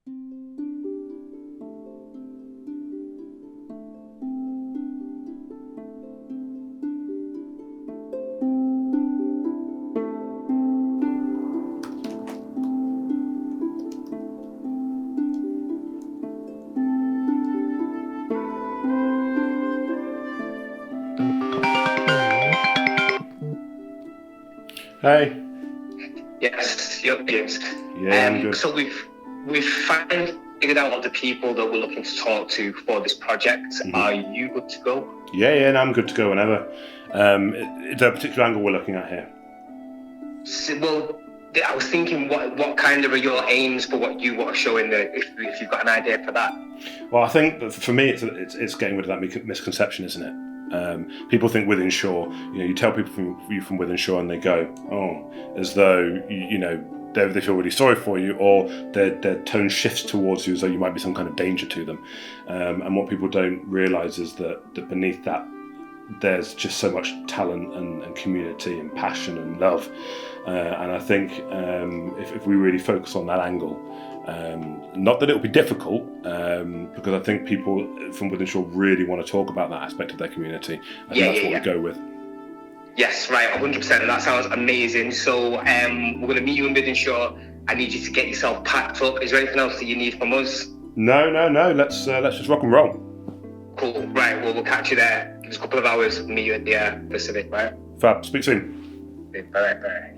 Hey. Yes, yep, James. Yeah, I'm good. So we've finally figured out all the people that we're looking to talk to for this project. Mm-hmm. Are you good to go? Yeah, no, I'm good to go whenever. Is there a particular angle we're looking at here? So, well, I was thinking, what kind of are your aims for what you want to show in there? If you've got an idea for that. Well, I think that for me, it's getting rid of that misconception, isn't it? People think Wythenshawe, you tell people from Wythenshawe and they go, oh, as though, they feel really sorry for you, or their tone shifts towards you as though you might be some kind of danger to them. And what people don't realise is that beneath that, there's just so much talent and community and passion and love. And I think if we really focus on that angle, not that it'll be difficult, because I think people from Wythenshawe really want to talk about that aspect of their community. I think that's what we go with. Yes, right, 100%. That sounds amazing. So we're going to meet you in Wythenshawe. I need you to get yourself packed up. Is there anything else that you need from us? No. Let's just rock and roll. Cool. Right. Well, we'll catch you there. Give us a couple of hours. We'll meet you at the Pacific. Right. Fab. Speak soon. Bye.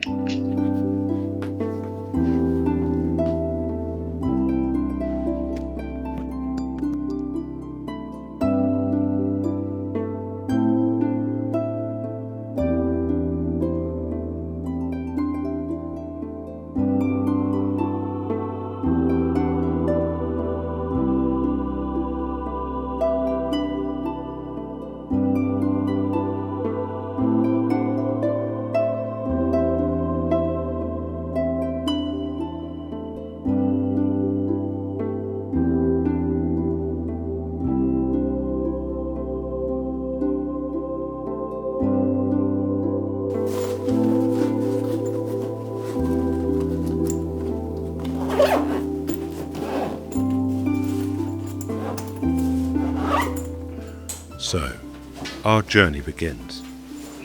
So, our journey begins.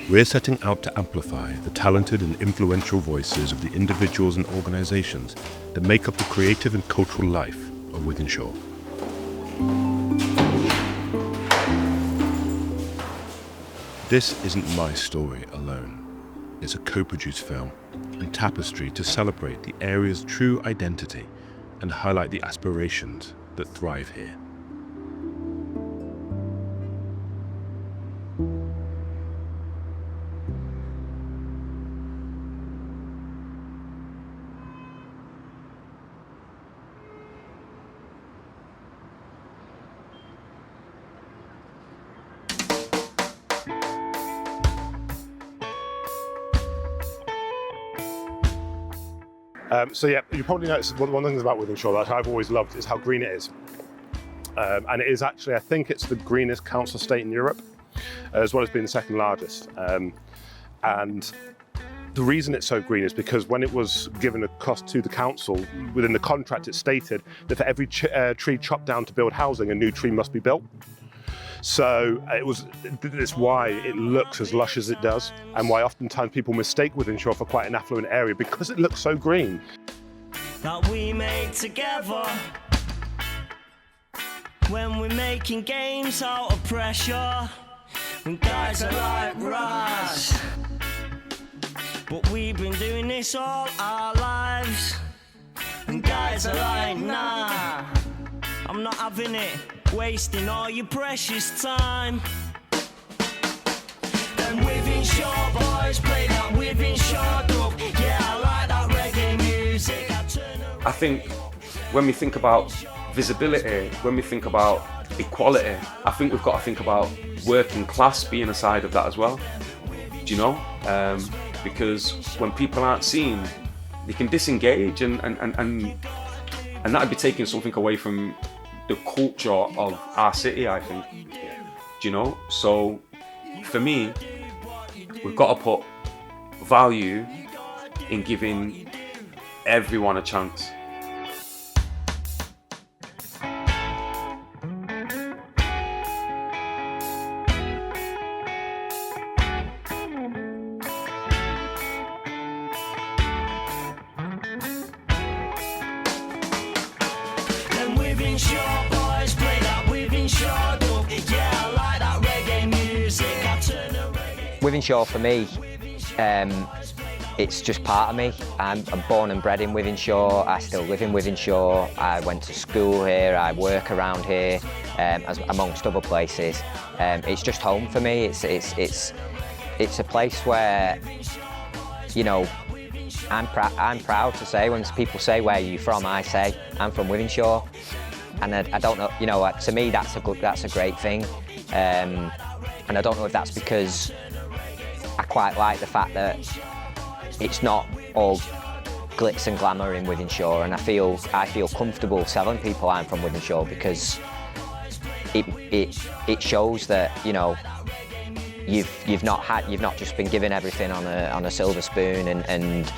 We're setting out to amplify the talented and influential voices of the individuals and organisations that make up the creative and cultural life of Wythenshawe. This isn't my story alone. It's a co-produced film and tapestry to celebrate the area's true identity and highlight the aspirations that thrive here. You probably noticed one of the things about Wythenshawe that I've always loved is how green it is. And it is actually, I think it's the greenest council estate in Europe, as well as being the second largest. And the reason it's so green is because when it was given a cost to the council, within the contract it stated that for every tree chopped down to build housing, a new tree must be built. So it's why it looks as lush as it does, and why oftentimes people mistake Wythenshawe for quite an affluent area, because it looks so green. That we make together when we're making games out of pressure, when guys are like Raz, but we've been doing this all our lives, and guys are like, nah, I'm not having it, wasting all your precious time. Then Wythenshawe boys play that Wythenshawe dub. Yeah, I like that reggae music. I think when we think about visibility, when we think about equality, I think we've got to think about working class being a side of that as well. Do you know? Because when people aren't seen, they can disengage, and that'd be taking something away from the culture of our city, I think. Do you know? So for me, we've got to put value in giving everyone a chance. Wythenshawe boys play that Wythenshawe dub. Yeah, I like that reggae music. I turn the reggae. Wythenshawe for me, it's just part of me. I'm born and bred in Wythenshawe. I still live in Wythenshawe. I went to school here. I work around here, as amongst other places. It's just home for me. It's a place where, you know, I'm proud to say, when people say where are you from, I say I'm from Wythenshawe, and I don't know, you know, to me that's a great thing, and I don't know if that's because I quite like the fact that it's not all glitz and glamour in Wythenshawe, and I feel comfortable telling people I'm from Wythenshawe because it shows that, you know, you've not just been given everything on a silver spoon, and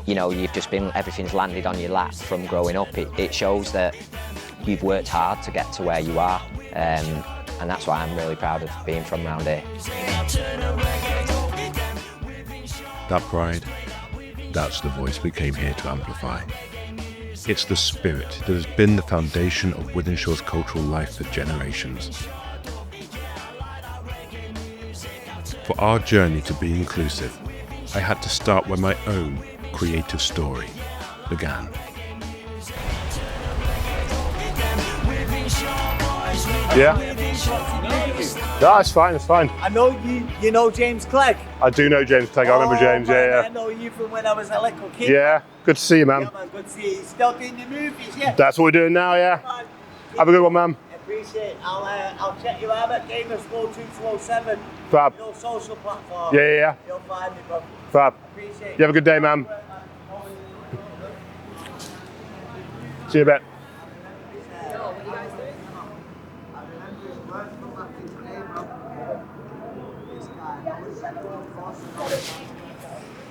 you know, you've just been, everything's landed on your lap from growing up. It shows that you've worked hard to get to where you are, and that's why I'm really proud of being from around here. That pride, that's the voice we came here to amplify. It's the spirit that has been the foundation of Wythenshawe's cultural life for generations. For our journey to be inclusive, I had to start where my own creative story began. Yeah. No, it's fine, it's fine. I know you know James Clegg. I do know James Clegg. I remember James, man, yeah. I know you from when I was a little kid. Yeah, good to see you, man. Yeah, man, good to see you. You're still doing the movies, yeah? That's what we're doing now, yeah. Man, Have a good one, man. appreciate it. I'll check you out at Game of School 2207. Fab. Your social platform. Yeah. You'll find me, bro. Fab. Appreciate it. You have a good day, man. See you in a bit.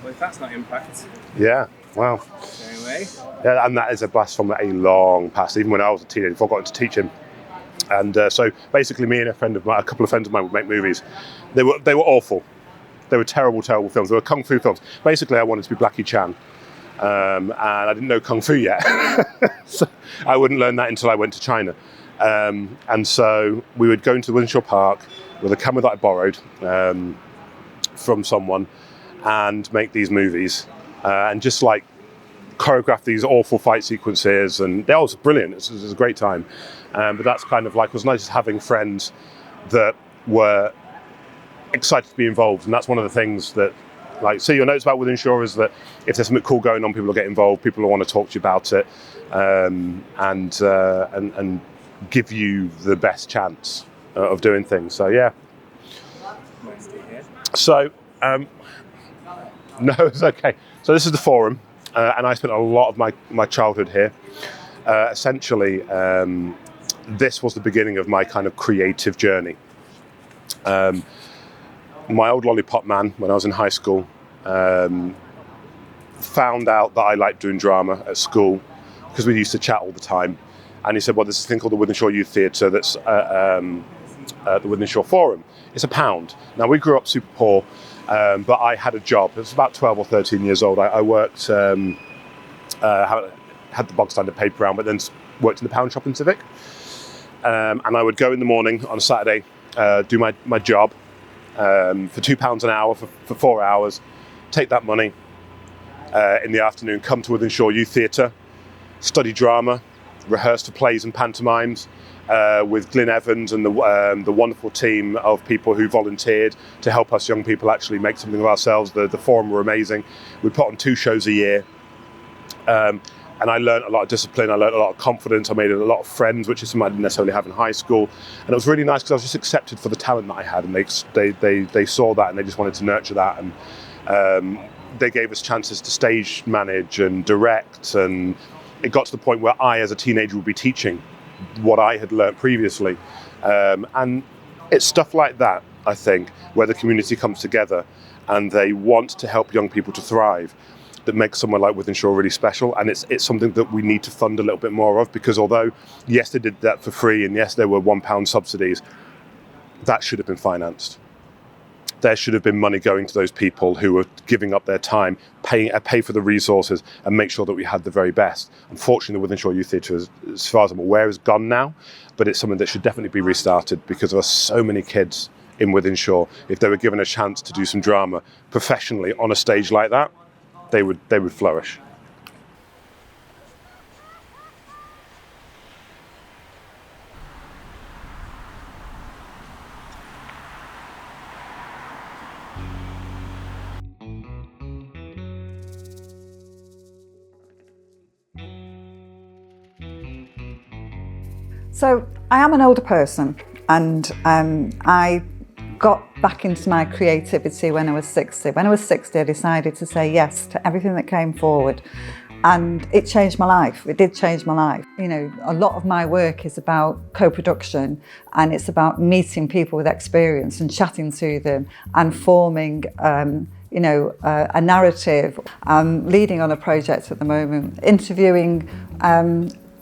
Well, if that's not impact, Yeah, wow. anyway. Yeah, and that is a blast from a long past, even when I was a teenager, before I got into teaching. And so basically me and a couple of friends of mine would make movies. They were awful. They were terrible films. They were kung fu films. Basically I wanted to be Blackie Chan. And I didn't know kung fu yet. So I wouldn't learn that until I went to China. And so we would go into Wythenshawe Park with a camera that I borrowed from someone and make these movies and just like choreograph these awful fight sequences, and that was brilliant. It was a great time. But that's kind of like, it was nice having friends that were excited to be involved, and that's one of the things that, like, see, your notes about Wythenshawe is that if there's something cool going on, people will get involved, people will want to talk to you about it, and give you the best chance of doing things. So yeah. So no, it's okay. So this is the forum, and I spent a lot of my childhood here. Essentially, this was the beginning of my kind of creative journey. My old lollipop man, when I was in high school, found out that I liked doing drama at school because we used to chat all the time. And he said, well, there's this thing called the Wythenshawe Youth Theatre that's at the Wythenshawe Forum. It's £1. Now, we grew up super poor, but I had a job. It was about 12 or 13 years old. I worked, had the bog standard paper round, but then worked in the pound shop in Civic. And I would go in the morning on a Saturday, do my job for £2 an hour for 4 hours, take that money in the afternoon, come to Wythenshawe Youth Theatre, study drama, rehearse for plays and pantomimes with Glyn Evans and the wonderful team of people who volunteered to help us young people actually make something of ourselves. The forum were amazing. We put on 2 shows a year. And I learned a lot of discipline, I learned a lot of confidence, I made a lot of friends, which is something I didn't necessarily have in high school. And it was really nice because I was just accepted for the talent that I had, and they saw that and they just wanted to nurture that. And they gave us chances to stage manage and direct, and it got to the point where I, as a teenager, would be teaching what I had learnt previously. And it's stuff like that, I think, where the community comes together and they want to help young people to thrive, that makes somewhere like Wythenshawe really special. And it's something that we need to fund a little bit more of, because although, yes, they did that for free, and yes, there were £1 subsidies, that should have been financed. there should have been money going to those people who were giving up their time, pay for the resources, and make sure that we had the very best. Unfortunately, the Wythenshawe Youth Theatre, as far as I'm aware, is gone now, but it's something that should definitely be restarted because there are so many kids in Wythenshawe. If they were given a chance to do some drama professionally on a stage like that, they would flourish. So I am an older person, and I got back into my creativity when I was 60. When I was 60, I decided to say yes to everything that came forward, and it changed my life. It did change my life. You know, a lot of my work is about co-production, and it's about meeting people with experience and chatting to them and forming a narrative. I'm leading on a project at the moment, interviewing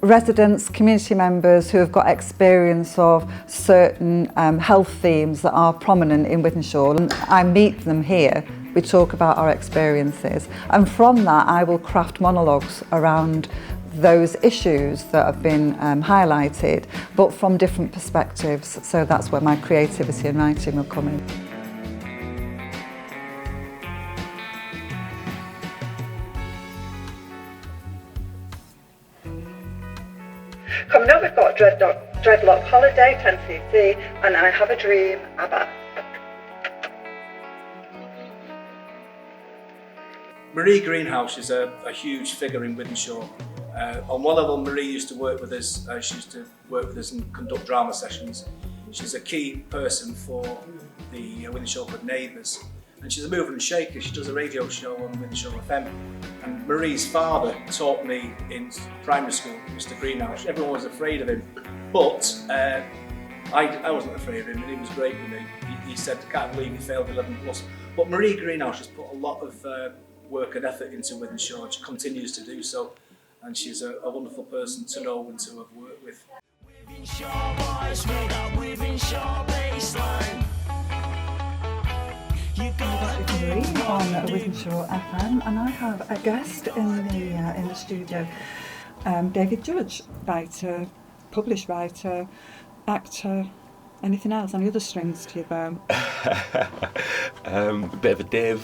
residents, community members who have got experience of certain health themes that are prominent in Wythenshawe. And I meet them here, we talk about our experiences, and from that I will craft monologues around those issues that have been highlighted, but from different perspectives. So that's where my creativity and writing will come in. Coming up, we've got Dreadlock Holiday, 10cc, and I Have a Dream, ABBA. Marie Greenhouse is a huge figure in Wythenshawe. On one level, Marie used to work with us. She used to work with us and conduct drama sessions. She's a key person for the Wythenshawe Good Neighbours. And she's a mover and shaker. She does a radio show on Wythenshawe FM. And Marie's father taught me in primary school, Mr. Greenhouse. Everyone was afraid of him, but I wasn't afraid of him, and he was great with me. He said, I can't believe he failed 11 plus. But Marie Greenhouse has put a lot of work and effort into Wythenshawe. She continues to do so, and she's a wonderful person to know and to have worked with. Wythenshawe boys with that Wythenshawe baseline. Marie on Wythenshawe FM, and I have a guest in the studio, David Judge, writer, published writer, actor. Anything else? Any other strings to your bow? A bit of a div.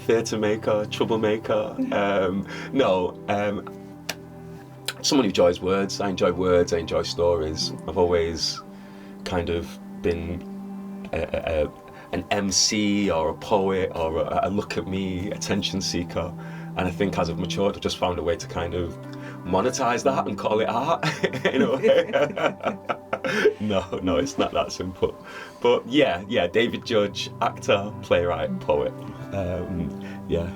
Theatre maker, troublemaker. Someone who enjoys words. I enjoy words. I enjoy stories. I've always kind of been an MC or a poet or a look at me attention seeker, and I think as I've matured I've just found a way to kind of monetize that and call it art in a way. No, it's not that simple. But yeah, David Judge, actor, playwright, poet.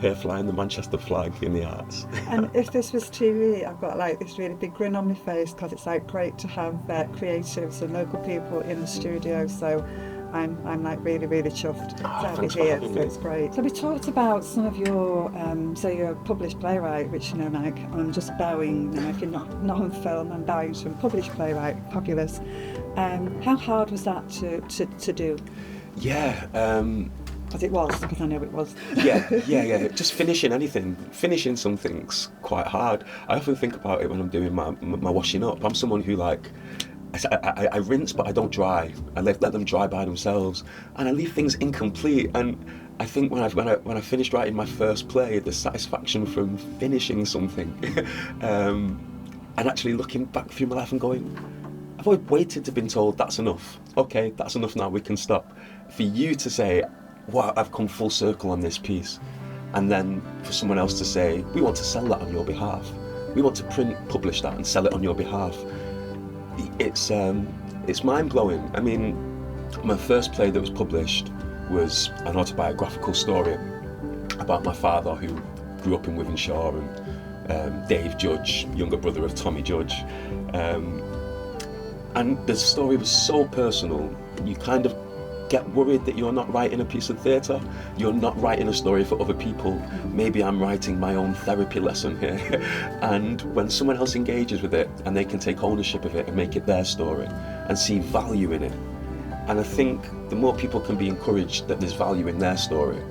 Here flying the Manchester flag in the arts. And if this was TV, I've got like this really big grin on my face because it's like great to have creatives and local people in the studio. So I'm like really chuffed to have you here. So it's great. So we talked about some of your, so you're a published playwright, which like I'm just bowing. If you're not on film, I'm bowing to a published playwright. Fabulous. How hard was that to do? Yeah. As it was, because I know it was. Yeah. Just finishing something's quite hard. I often think about it when I'm doing my washing up. I'm someone who I rinse, but I don't dry. I let them dry by themselves, and I leave things incomplete. And I think when I finished writing my first play, the satisfaction from finishing something, and actually looking back through my life and going, I've always waited to be told that's enough. Okay, that's enough now. We can stop. For you to say, wow, I've come full circle on this piece, and then for someone else to say, we want to sell that on your behalf. We want to publish that and sell it on your behalf. It's mind-blowing. I mean, my first play that was published was an autobiographical story about my father, who grew up in Wythenshawe, and Dave Judge, younger brother of Tommy Judge. And the story was so personal, you kind of get worried that you're not writing a piece of theatre, you're not writing a story for other people. Maybe I'm writing my own therapy lesson here. And when someone else engages with it and they can take ownership of it and make it their story and see value in it, And I think the more people can be encouraged that there's value in their story,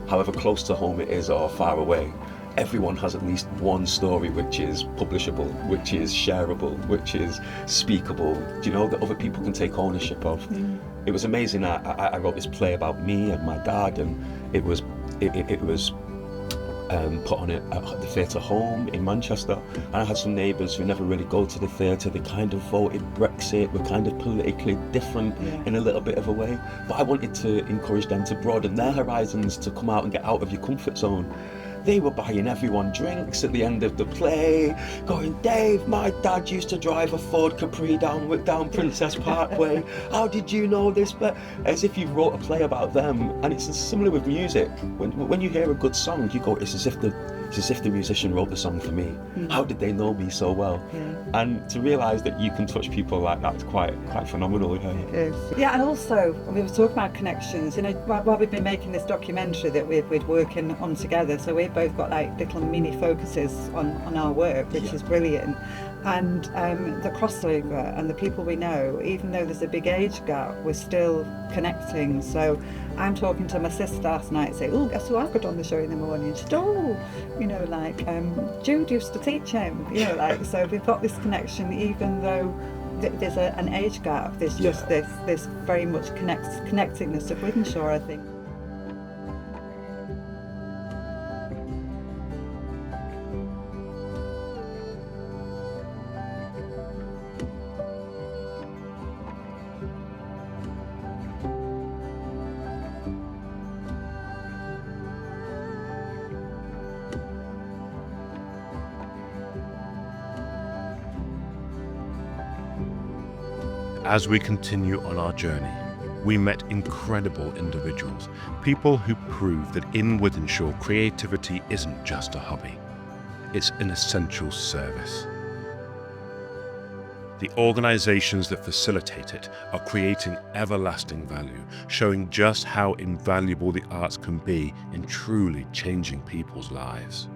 however close to home it is or far away, everyone has at least one story which is publishable, which is shareable, which is speakable, do you know, that other people can take ownership of. It was amazing. I wrote this play about me and my dad, and it was put on at the Theatre Home in Manchester, and I had some neighbours who never really go to the theatre. They kind of voted Brexit, were kind of politically different in a little bit of a way, but I wanted to encourage them to broaden their horizons, to come out and get out of your comfort zone. They were buying everyone drinks at the end of the play, going, Dave, my dad used to drive a Ford Capri down Princess Parkway. How did you know this? But as if you wrote a play about them. And it's similar with music. When you hear a good song, you go, it's as if the musician wrote the song for me. How did they know me so well? And to realise that you can touch people like that is quite phenomenal. Yeah, and also we were talking about connections. You know, while we've been making this documentary that we're working on together, so we've both got like little mini focuses on our work, which is brilliant. And the crossover and the people we know, even though there's a big age gap, we're still connecting. So I'm talking to my sister last night, saying, "Oh, guess who I've got on the show in the morning?" She said, "Oh, you know, like Jude used to teach him." You know, like, so we've got this connection, even though there's an age gap. There's just this very much connectedness of Wythenshawe, I think. As we continue on our journey, we met incredible individuals, people who prove that in Wythenshawe, creativity isn't just a hobby, it's an essential service. The organisations that facilitate it are creating everlasting value, showing just how invaluable the arts can be in truly changing people's lives.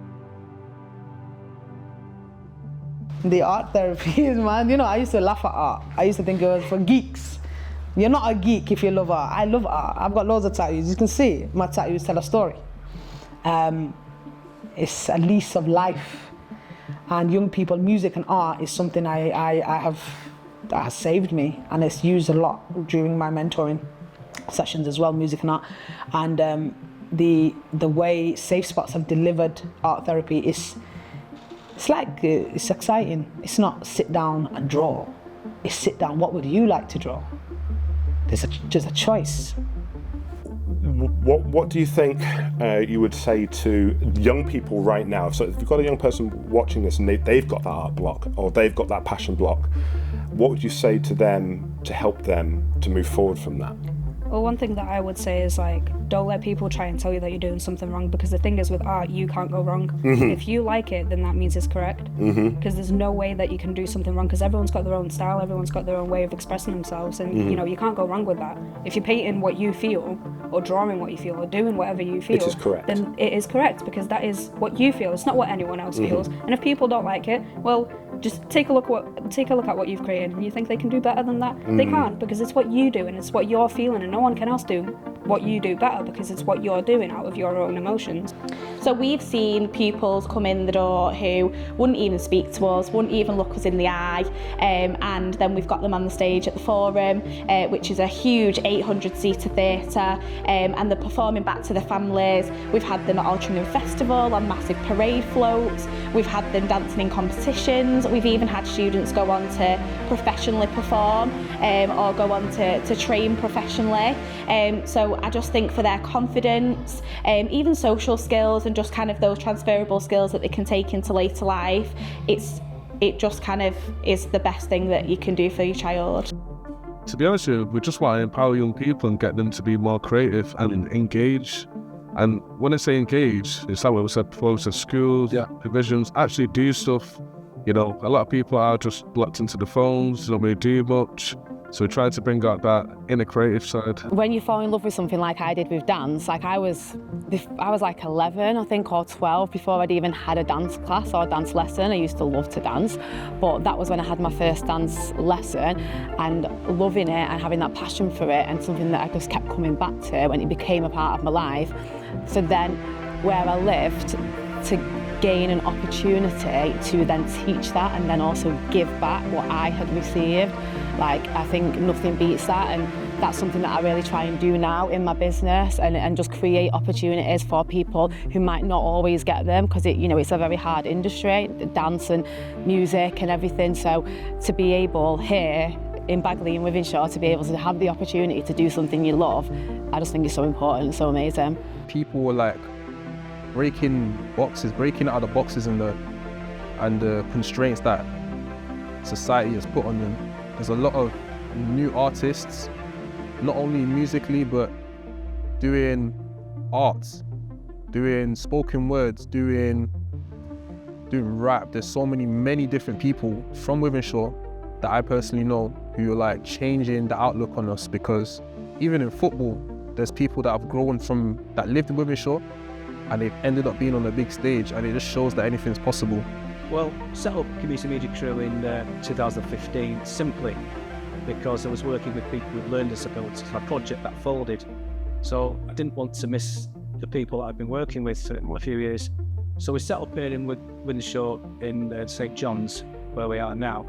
The art therapy is, man, you know, I used to laugh at art. I used to think it was for geeks. You're not a geek if you love art. I love art. I've got loads of tattoos. You can see my tattoos tell a story. It's a lease of life. And young people, music and art is something that has saved me, and it's used a lot during my mentoring sessions as well, music and art. And the way Safe Spots have delivered art therapy is, it's exciting. It's not sit down and draw. It's sit down, what would you like to draw? There's just a choice. What do you think you would say to young people right now? So if you've got a young person watching this and they've got that art block or they've got that passion block, what would you say to them to help them to move forward from that? Well, one thing that I would say is, like, don't let people try and tell you that you're doing something wrong, because the thing is, with art, you can't go wrong. If you like it, then that means it's correct. Because there's no way that you can do something wrong, because everyone's got their own style, everyone's got their own way of expressing themselves, and you know, you can't go wrong with that. If you're painting what you feel, or drawing what you feel, or doing whatever you feel, it is correct. Then it is correct, because that is what you feel. It's not what anyone else feels. And if people don't like it, well, just take a look at what you've created, and you think they can do better than that? They can't, because it's what you do and it's what you're feeling, and no one can else do what you do better, because it's what you're doing out of your own emotions. So we've seen pupils come in the door who wouldn't even speak to us, wouldn't even look us in the eye, and then we've got them on the stage at the Forum, which is a huge 800-seater theatre, and they're performing back to the families. We've had them at Altrincham Festival on massive parade floats. We've had them dancing in competitions. We've even had students go on to professionally perform, or go on to train professionally. So I just think for their confidence, even social skills, and just kind of those transferable skills that they can take into later life, it just kind of is the best thing that you can do for your child. To be honest with you, we just want to empower young people and get them to be more creative and engage. And when I say engage, it's like what we said before, so schools, divisions, actually do stuff. You know, a lot of people are just locked into the phones, don't really do much. So we tried to bring out that inner creative side. When you fall in love with something like I did with dance, like I was like 11, I think, or 12 before I'd even had a dance class or a dance lesson. I used to love to dance, but that was when I had my first dance lesson, and loving it and having that passion for it, and something that I just kept coming back to when it became a part of my life. So then where I lived, to gain an opportunity to then teach that and then also give back what I had received. Like, I think nothing beats that, and that's something that I really try and do now in my business, and just create opportunities for people who might not always get them, because it's a very hard industry, dance and music and everything. So to be able here in Bagley and Wythenshawe to be able to have the opportunity to do something you love, I just think it's so important, so amazing. People were like breaking out of the boxes and the constraints that society has put on them. There's a lot of new artists, not only musically, but doing arts, doing spoken words, doing rap. There's so many different people from Wythenshawe that I personally know who are like changing the outlook on us, because even in football, there's people that have grown that lived in Wythenshawe and they've ended up being on a big stage, and it just shows that anything's possible. Well, set up Community Music Crew in 2015 simply because I was working with people with learning disabilities, a project that folded. So I didn't want to miss the people that I've been working with for a few years. So we set up here in Wythenshawe in St John's, where we are now.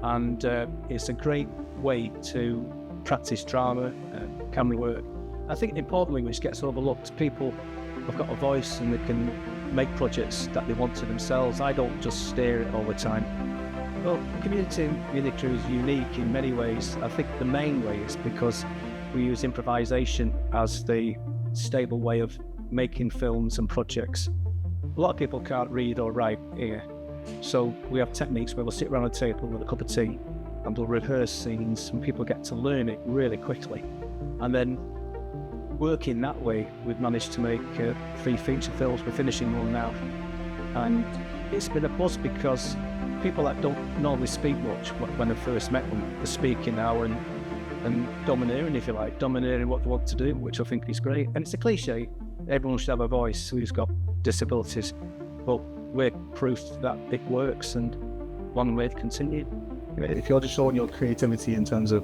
And it's a great way to practice drama, camera work. I think importantly, which gets overlooked, people have got a voice and they can make projects that they want to themselves. I don't just stare at it all the time. Well, Community Music Crew is unique in many ways. I think the main way is because we use improvisation as the stable way of making films and projects. A lot of people can't read or write here, so we have techniques where we'll sit around a table with a cup of tea and we'll rehearse scenes, and people get to learn it really quickly. And then working that way, we've managed to make 3 feature films. We're finishing one now, and it's been a buzz because people that don't normally speak much, when I first met them, they're speaking now and domineering, if you like, domineering what they want to do, which I think is great. And it's a cliche, everyone should have a voice who's got disabilities, but we're proof that it works, and one way to continue. If you're just showing your creativity in terms of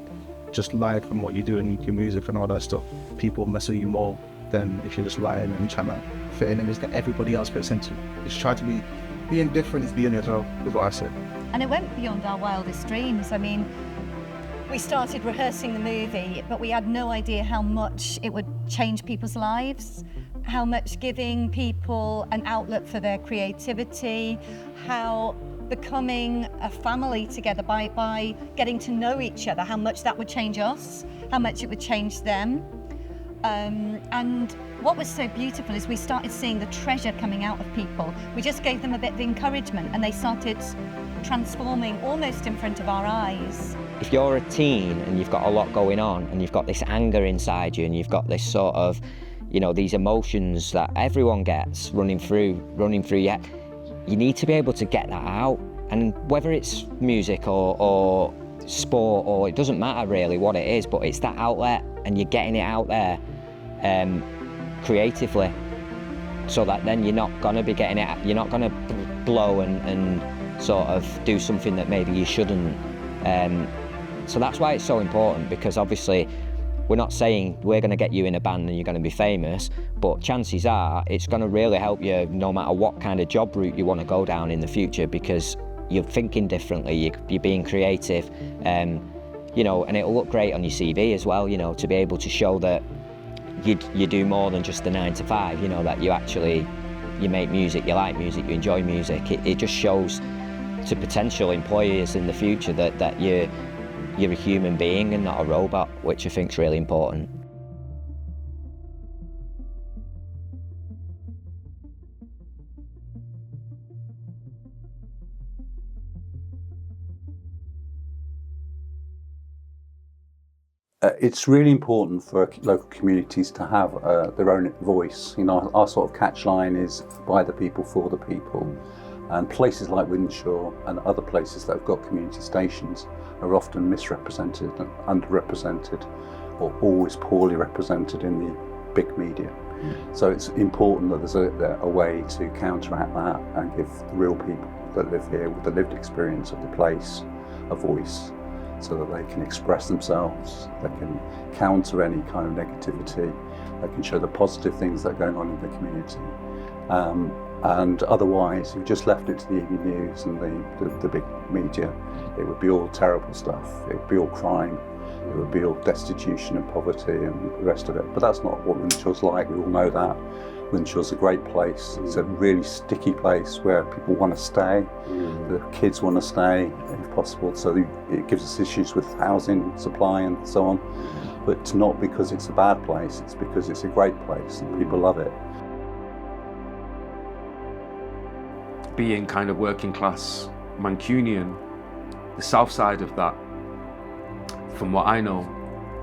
just live and what you do and your music and all that stuff, people mess with you more than if you're just lying and trying to fit in images that everybody else fits into. Just try to being different is being yourself, is what I said. And it went beyond our wildest dreams. I mean, we started rehearsing the movie, but we had no idea how much it would change people's lives, how much giving people an outlet for their creativity, how becoming a family together by getting to know each other, how much that would change us, how much it would change them. And what was so beautiful is we started seeing the treasure coming out of people. We just gave them a bit of encouragement and they started transforming almost in front of our eyes. If you're a teen and you've got a lot going on and you've got this anger inside you and you've got this sort of, these emotions that everyone gets running through you, you need to be able to get that out. And whether it's music or sport, or it doesn't matter really what it is, but it's that outlet and you're getting it out there creatively, so that then you're not going to be getting it, you're not going to blow and sort of do something that maybe you shouldn't. So that's why it's so important, because obviously we're not saying we're going to get you in a band and you're going to be famous, but chances are it's going to really help you no matter what kind of job route you want to go down in the future, because you're thinking differently, you're being creative, and it'll look great on your CV as well, to be able to show that you do more than just the 9 to 5, that you make music, you like music, you enjoy music. It just shows to potential employers in the future that you're a human being and not a robot, which I think is really important. It's really important for local communities to have their own voice. Our sort of catchline is by the people, for the people. And places like Wythenshawe and other places that have got community stations are often misrepresented and underrepresented, or always poorly represented in the big media. So it's important that there's a way to counteract that and give the real people that live here with the lived experience of the place a voice, so that they can express themselves, they can counter any kind of negativity, they can show the positive things that are going on in the community. And otherwise, if you just left it to the evening news and the big media, it would be all terrible stuff. It would be all crime. It would be all destitution and poverty and the rest of it. But that's not what Wythenshawe's like. We all know that. Wythenshawe's a great place. It's a really sticky place where people want to stay. The kids want to stay if possible. So it gives us issues with housing supply and so on. But it's not because it's a bad place. It's because it's a great place and people love it. Being kind of working class Mancunian, the south side of that, from what I know,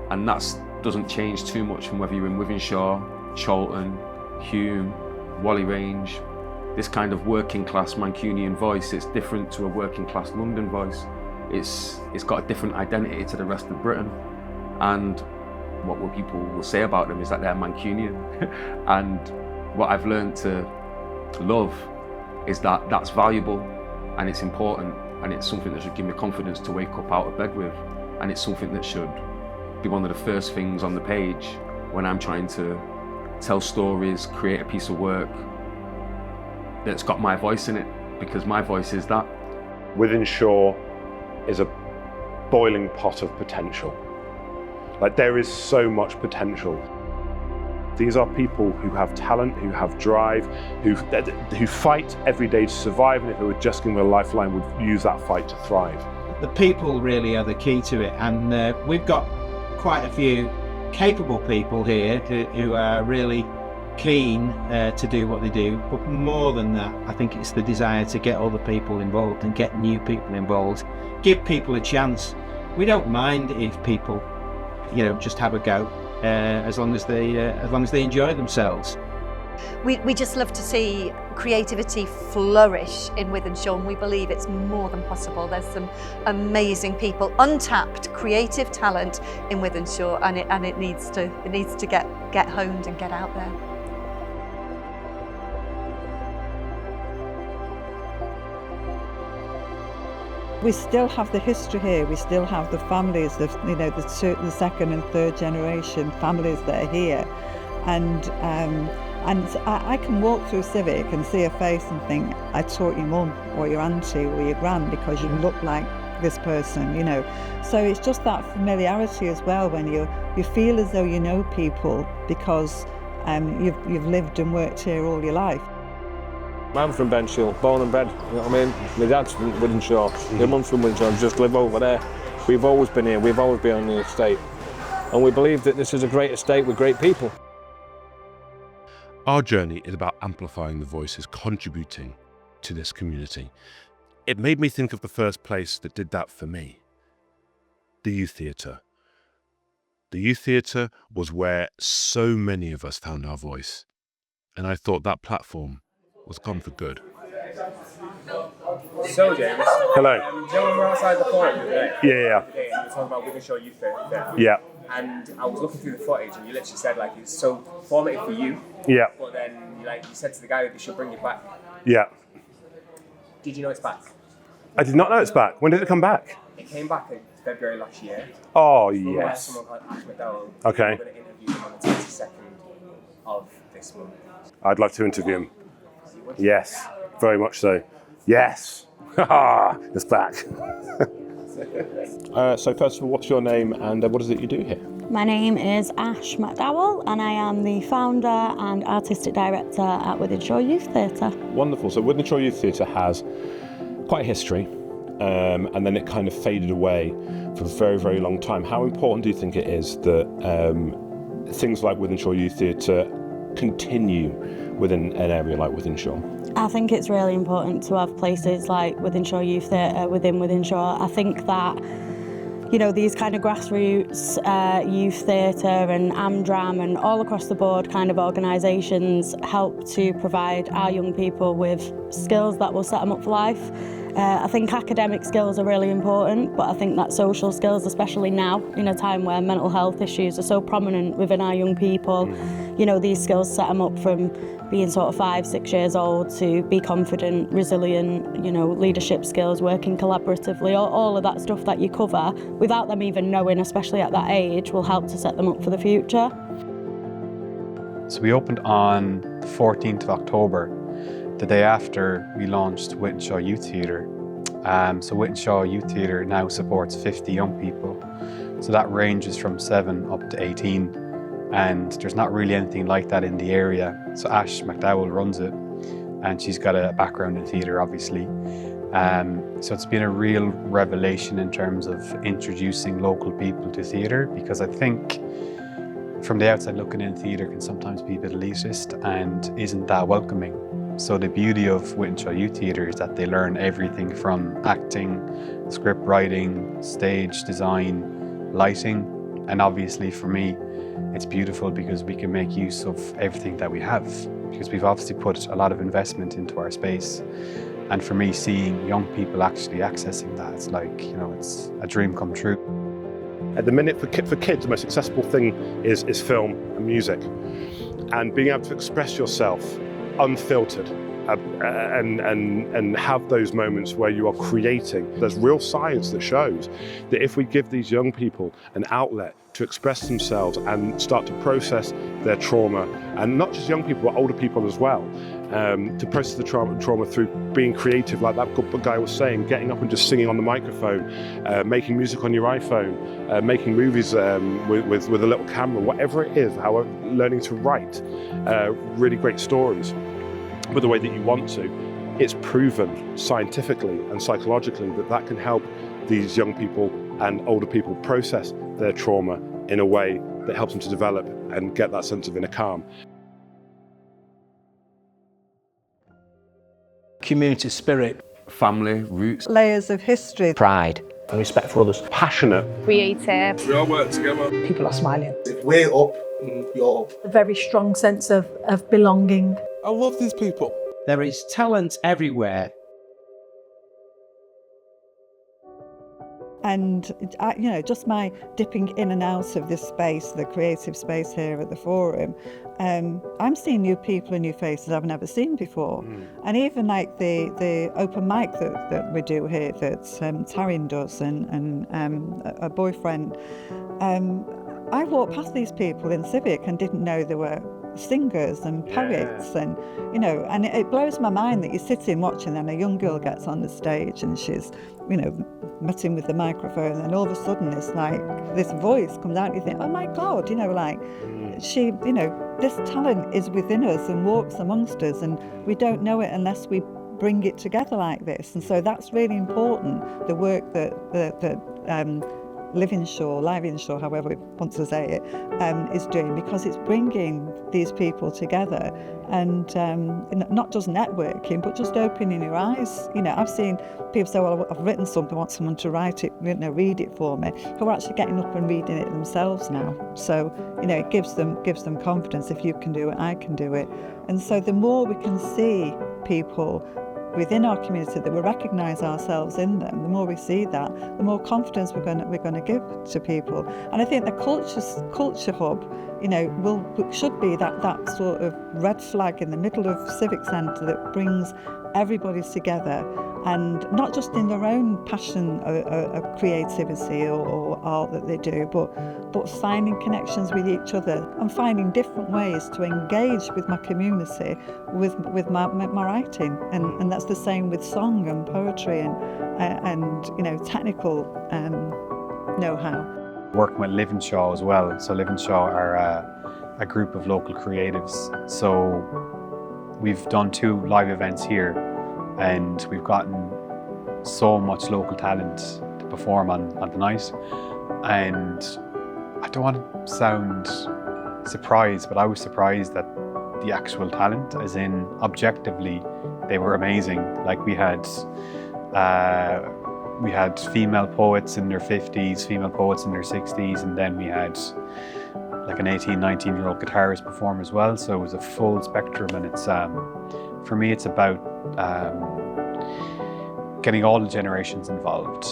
and that doesn't change too much from whether you're in Wythenshawe, Chorlton, Hume, Whalley Range. This kind of working class Mancunian voice, it's different to a working class London voice. It's got a different identity to the rest of Britain, and what people will say about them is that they're Mancunian. And what I've learned to love is that that's valuable and it's important, and it's something that should give me confidence to wake up out of bed with, and it's something that should be one of the first things on the page when I'm trying to tell stories, create a piece of work that's got my voice in it, because my voice is that. Wythenshawe is a boiling pot of potential. Like, there is so much potential. These are people who have talent, who have drive, who fight every day to survive, and if they were just given a lifeline, would use that fight to thrive. The people really are the key to it, and we've got quite a few capable people here who are really keen to do what they do. But more than that, I think it's the desire to get other people involved and get new people involved, give people a chance. We don't mind if people, just have a go, as long as they enjoy themselves. We just love to see creativity flourish in Wythenshawe, and we believe it's more than possible. There's some amazing people, untapped creative talent in Wythenshawe, and it needs to get honed and get out there. We still have the history here. We still have the families, the second and third generation families that are here, and I can walk through Civic and see a face and think, I taught your mum or your auntie or your gran because you look like this person, So it's just that familiarity as well, when you feel as though you know people because you've lived and worked here all your life. I'm from Benchill, born and bred, you know what I mean? My dad's from Wythenshawe, my mum's from Wythenshawe, just live over there. We've always been here, we've always been on the estate. And we believe that this is a great estate with great people. Our journey is about amplifying the voices contributing to this community. It made me think of the first place that did that for me, the youth theatre. The youth theatre was where so many of us found our voice, and I thought that platform was gone for good. So, James. Hello. Do you know when we were outside the forum today? Yeah. Today, and we were talking about Wythenshawe Youth Theatre. Yeah. And I was looking through the footage, and you literally said it's so formative for you. Yeah. But then you said to the guy that they should bring it back. Yeah. Did you know it's back? I did not know it's back. When did it come back? It came back in February last year. Oh, yes. Someone called Ash McDowell. Okay. We're going to interview him on the 22nd of this month. I'd like to interview him. Yes, very much so. Yes. Ha! It's back. So first of all, what's your name and what is it you do here? My name is Ash McDowell, and I am the founder and artistic director at Wythenshawe Youth Theatre. Wonderful. So Wythenshawe Youth Theatre has quite a history, and then it kind of faded away for a very, very long time. How important do you think it is that things like Wythenshawe Youth Theatre continue within an area like Wythenshawe? I think it's really important to have places like Wythenshawe Youth Theatre within Wythenshawe. I think that you know, these kind of grassroots youth theatre and Amdram and all across the board kind of organisations help to provide our young people with skills that will set them up for life. I think academic skills are really important, but I think that social skills, especially now, in a time where mental health issues are so prominent within our young people, you know, these skills set them up from being sort of 5, 6 years old to be confident, resilient, you know, leadership skills, working collaboratively, all of that stuff that you cover without them even knowing, especially at that age, will help to set them up for the future. So we opened on the 14th of October, the day after we launched Wythenshawe Youth Theatre. So Wythenshawe Youth Theatre now supports 50 young people. So that ranges from 7 up to 18. And there's not really anything like that in the area. So Ash McDowell runs it, and she's got a background in theatre, obviously. So it's been a real revelation in terms of introducing local people to theatre, because I think from the outside looking in, theatre can sometimes be a bit elitist and isn't that welcoming. So the beauty of Wythenshawe Youth Theatre is that they learn everything from acting, script writing, stage design, lighting, and obviously for me, it's beautiful because we can make use of everything that we have, because we've obviously put a lot of investment into our space. And for me, seeing young people actually accessing that, it's like, you know, it's a dream come true. At the minute, for kids, the most accessible thing is film and music. And being able to express yourself unfiltered and have those moments where you are creating. There's real science that shows that if we give these young people an outlet to express themselves and start to process their trauma, and not just young people, but older people as well, to process the trauma through being creative, like that guy was saying, getting up and just singing on the microphone, making music on your iPhone, making movies with a little camera, whatever it is, however, learning to write really great stories with the way that you want to. It's proven scientifically and psychologically that can help these young people and older people process their trauma in a way that helps them to develop and get that sense of inner calm. Community spirit. Family, roots. Layers of history. Pride. And respect for others. Passionate. Creative. We all work together. People are smiling. If we're up, you're up. A very strong sense of belonging. I love these people. There is talent everywhere. And, you know, just my dipping in and out of this space, the creative space here at the Forum, I'm seeing new people and new faces I've never seen before. And even like the open mic that we do here, that Taryn does and a boyfriend, I walked past these people in Civic and didn't know they were singers and poets, and you know, and it blows my mind that you're sitting watching and a young girl gets on the stage and she's, you know, messing with the microphone, and all of a sudden it's like this voice comes out and you think, oh my God, you know, like she, you know, this talent is within us and walks amongst us, and we don't know it unless we bring it together like this. And so that's really important, the work that Wythenshawe, however we want to say it, is doing, because it's bringing these people together and not just networking, but just opening your eyes. You know, I've seen people say, well, I've written something, I want someone to write it, you know, read it for me, who are actually getting up and reading it themselves now. So, you know, it gives them confidence. If you can do it, I can do it. And so the more we can see people within our community that we recognise ourselves in them, the more we see that, the more confidence we're going to give to people. And I think the culture hub, you know, should be that sort of red flag in the middle of Civic Centre that brings everybody together, and not just in their own passion of creativity or art that they do, but finding connections with each other and finding different ways to engage with my community with my writing. And that's the same with song and poetry and you know, technical know-how. Working with Wythenshawe as well. So Wythenshawe are a group of local creatives. So we've done 2 live events here, and we've gotten so much local talent to perform on the night. And I don't want to sound surprised, but I was surprised that the actual talent, as in objectively, they were amazing. Like we had we had female poets in their 50s, female poets in their 60s, and then we had like an 18, 19-year-old guitarist perform as well. So it was a full spectrum, and it's for me it's about getting all the generations involved.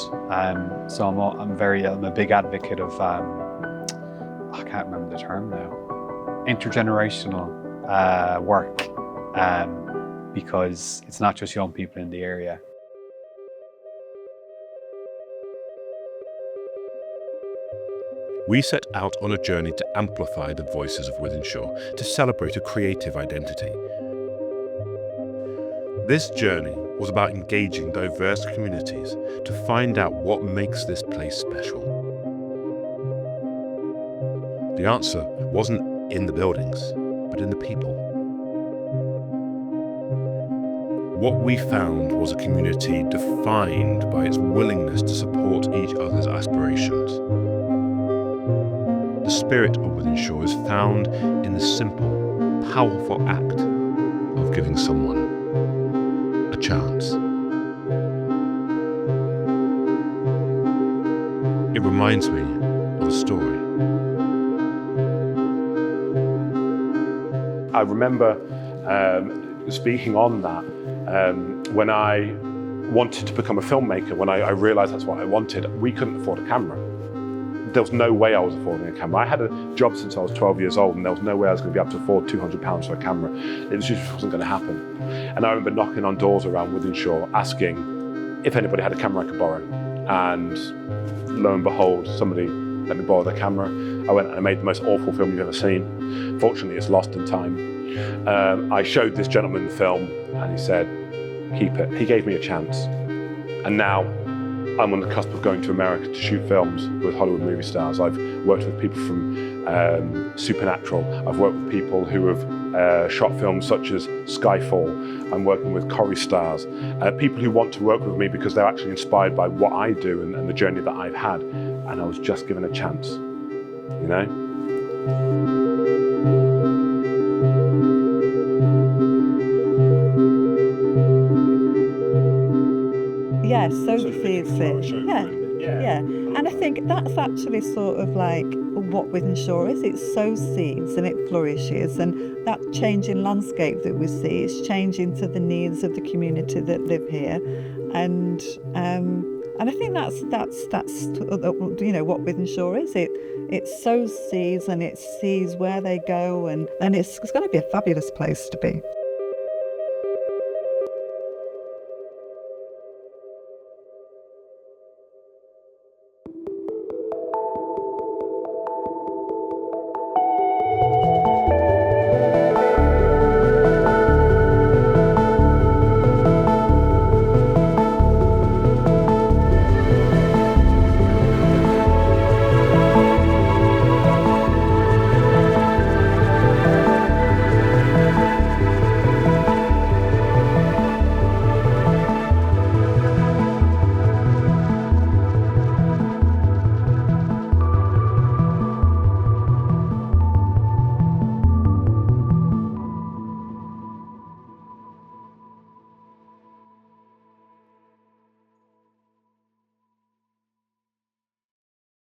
So I'm a big advocate of I can't remember the term now, intergenerational work, because it's not just young people in the area. We set out on a journey to amplify the voices of Wythenshawe, to celebrate a creative identity. This journey was about engaging diverse communities to find out what makes this place special. The answer wasn't in the buildings, but in the people. What we found was a community defined by its willingness to support each other's aspirations. The spirit of Wythenshawe is found in the simple, powerful act of giving someone a chance. It reminds me of a story. I remember speaking on that when I wanted to become a filmmaker, when I realised that's what I wanted. We couldn't afford a camera. There was no way I was affording a camera. I had a job since I was 12 years old, and there was no way I was going to be able to afford £200 for a camera. It just wasn't going to happen. And I remember knocking on doors around Wythenshawe, asking if anybody had a camera I could borrow. And lo and behold, somebody let me borrow their camera. I went and I made the most awful film you've ever seen. Fortunately, it's lost in time. I showed this gentleman the film, and he said, keep it. He gave me a chance. And now I'm on the cusp of going to America to shoot films with Hollywood movie stars. I've worked with people from Supernatural. I've worked with people who have shot films such as Skyfall. I'm working with Corrie stars. People who want to work with me because they're actually inspired by what I do and the journey that I've had. And I was just given a chance, you know? Yeah, sow the seeds in. Yeah. And I think that's actually sort of like what Wythenshawe is. It sows seeds and it flourishes, and that changing landscape that we see is changing to the needs of the community that live here. And I think that's you know what Wythenshawe is. It sows seeds and it sees where they go, and it's going to be a fabulous place to be.